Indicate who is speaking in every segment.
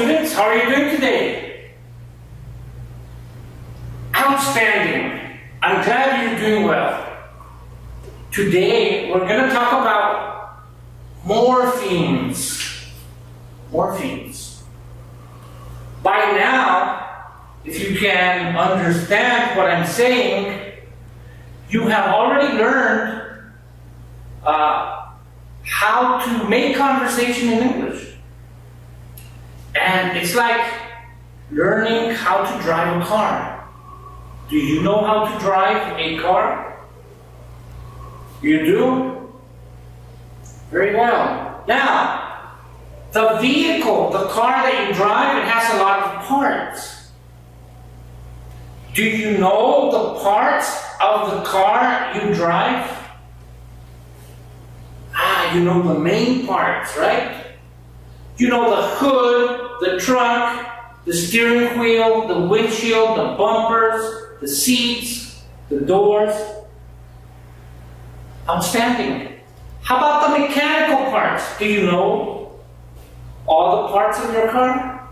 Speaker 1: students, how are you doing today? Outstanding. I'm glad you're doing well. Today, we're going to talk about morphemes. Morphemes. By now, if you can understand what I'm saying, you have already learned how to make conversation in English. And it's like learning how to drive a car. Do you know how to drive a car? You do? Very well. Now, the vehicle, the car that you drive, it has a lot of parts. Do you know the parts of the car you drive? You know the main parts, right? You know the hood, the trunk, the steering wheel, the windshield, the bumpers, the seats, the doors. Outstanding. How about the mechanical parts? Do you know all the parts of your car?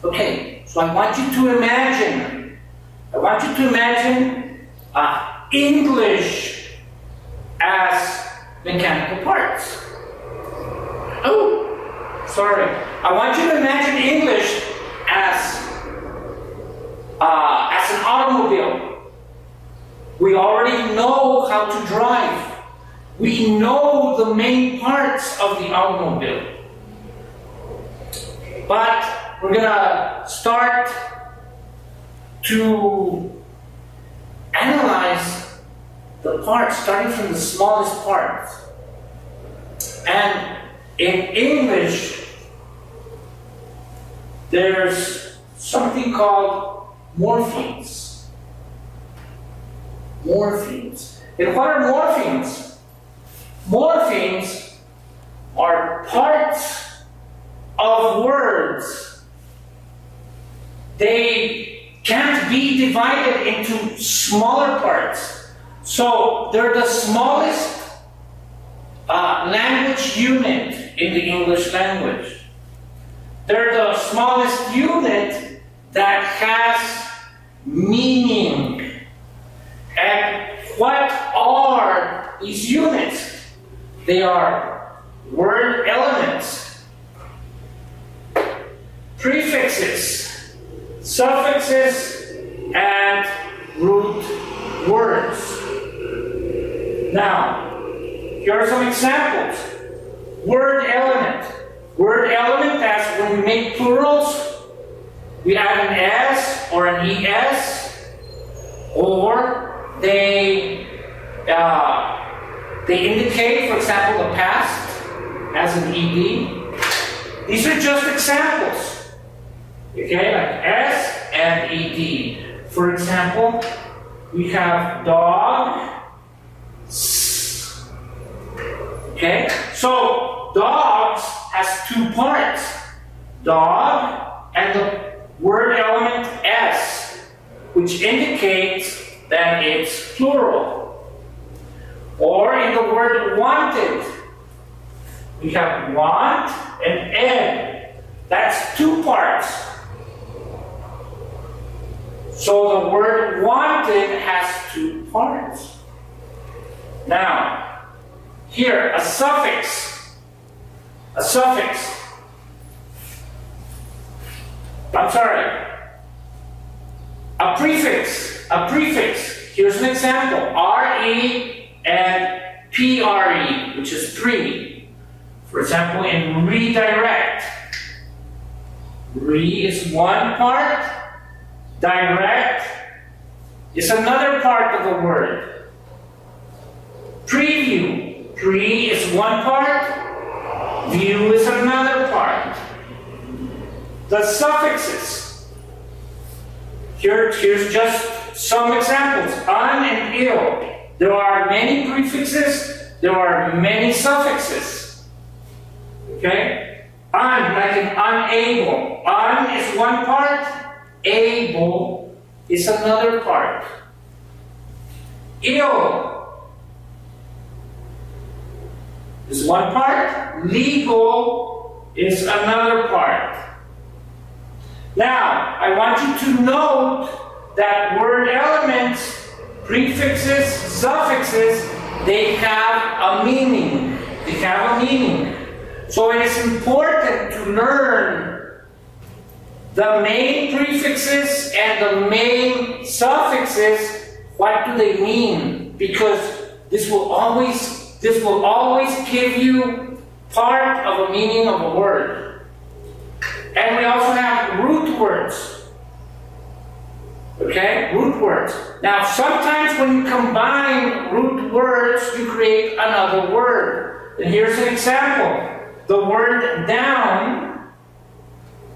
Speaker 1: Okay, so I want you to imagine. English as mechanical parts. Oh, sorry. I want you to imagine English as an automobile. We already know how to drive. We know the main parts of the automobile. But we're going to start to analyze the parts, starting from the smallest parts. And in English, there's something called morphemes. Morphemes. And what are morphemes? Morphemes are parts of words. They can't be divided into smaller parts. So they're the smallest language unit in the English language. They're the smallest unit that has meaning. And what are these units? They are word elements, prefixes, suffixes, and root words. Now, here are some examples. Word element. Word element, that's when we make plurals, we add an S or an ES, or they indicate, for example, the past as an ED. These are just examples. Okay, like S and ED. For example, we have dog. Okay, so dogs has two parts. Dog and the word element S, which indicates that it's plural. Or in the word wanted, we have want and ed. That's two parts. So the word wanted has two parts. Now, here, a suffix. A suffix. I'm sorry. A prefix. A prefix. Here's an example. RE and PRE, which is 3. For example, in redirect. Re is one part. Direct is another part of the word. Preview. Pre is one part. View is another part. The suffixes. Here's just some examples. Un and ill. There are many prefixes. There are many suffixes. Okay? Un, like in unable. Un is one part. Able is another part. Ill is one part. Legal is another part. Now, I want you to note that word elements, prefixes, suffixes, they have a meaning. They have a meaning. So it is important to learn the main prefixes and the main suffixes. What do they mean? Because this will always give you part of a meaning of a word. And we also have root words. Okay, root words. Now, sometimes when you combine root words, you create another word. And here's an example. The word down,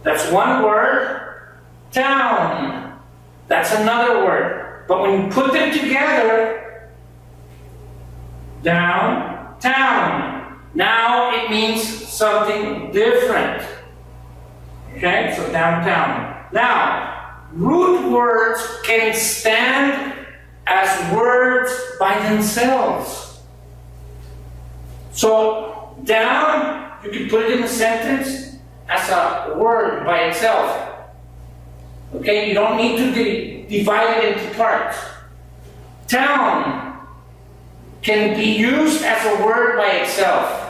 Speaker 1: that's one word. Town, that's another word. But when you put them together, down, town, now it means something different. Okay, so downtown. Now, root words can stand as words by themselves. So, down, you can put it in a sentence as a word by itself. Okay, you don't need to divide it into parts. Town can be used as a word by itself.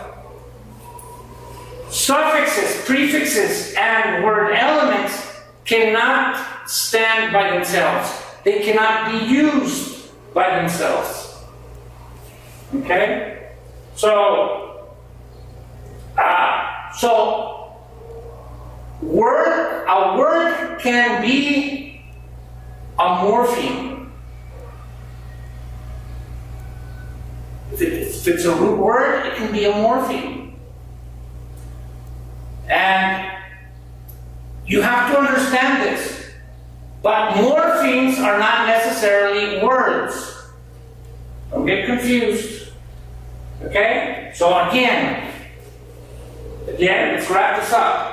Speaker 1: Suffixes, prefixes, and word elements cannot stand by themselves. They cannot be used by themselves. Okay? So, a word can be a morpheme. If it's a root word, it can be a morpheme. And you have to understand this. But morphemes are not necessarily words. Don't get confused. Okay? So again, let's wrap this up.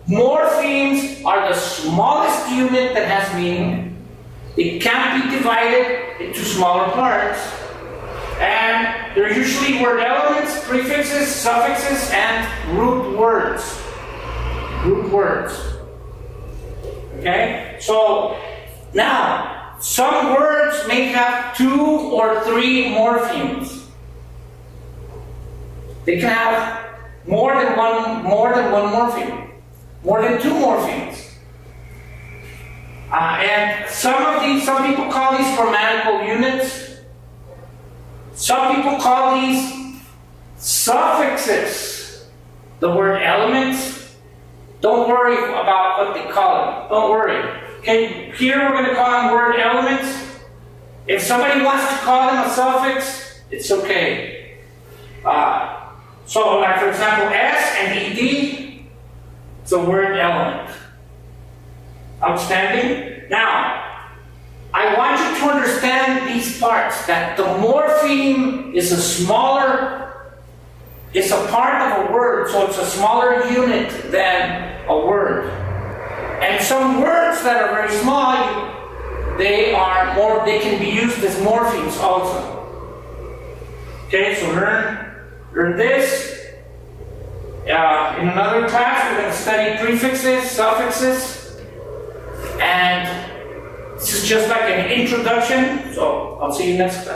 Speaker 1: Morphemes are the smallest unit that has meaning. It can't be divided into smaller parts. And they're usually word elements, prefixes, suffixes, and root words. Root words. Okay? So, now, some words may have 2 or 3 morphemes. They can have more than one morpheme. More than 2 morphemes. And some people call these grammatical units. Some people call these suffixes. The word elements. Don't worry about what they call it. Don't worry. Okay, here we're going to call them word elements. If somebody wants to call them a suffix, it's okay. So, like for example, S and ED, it's a word element. Outstanding. Now, I want you to understand these parts, that the morpheme is it's a part of a word, so it's a smaller unit than a word. And some words that are very small, they can be used as morphemes also. Okay, so learn this. In another class, we're going to study prefixes, suffixes, and this is just like an introduction. So I'll see you next class.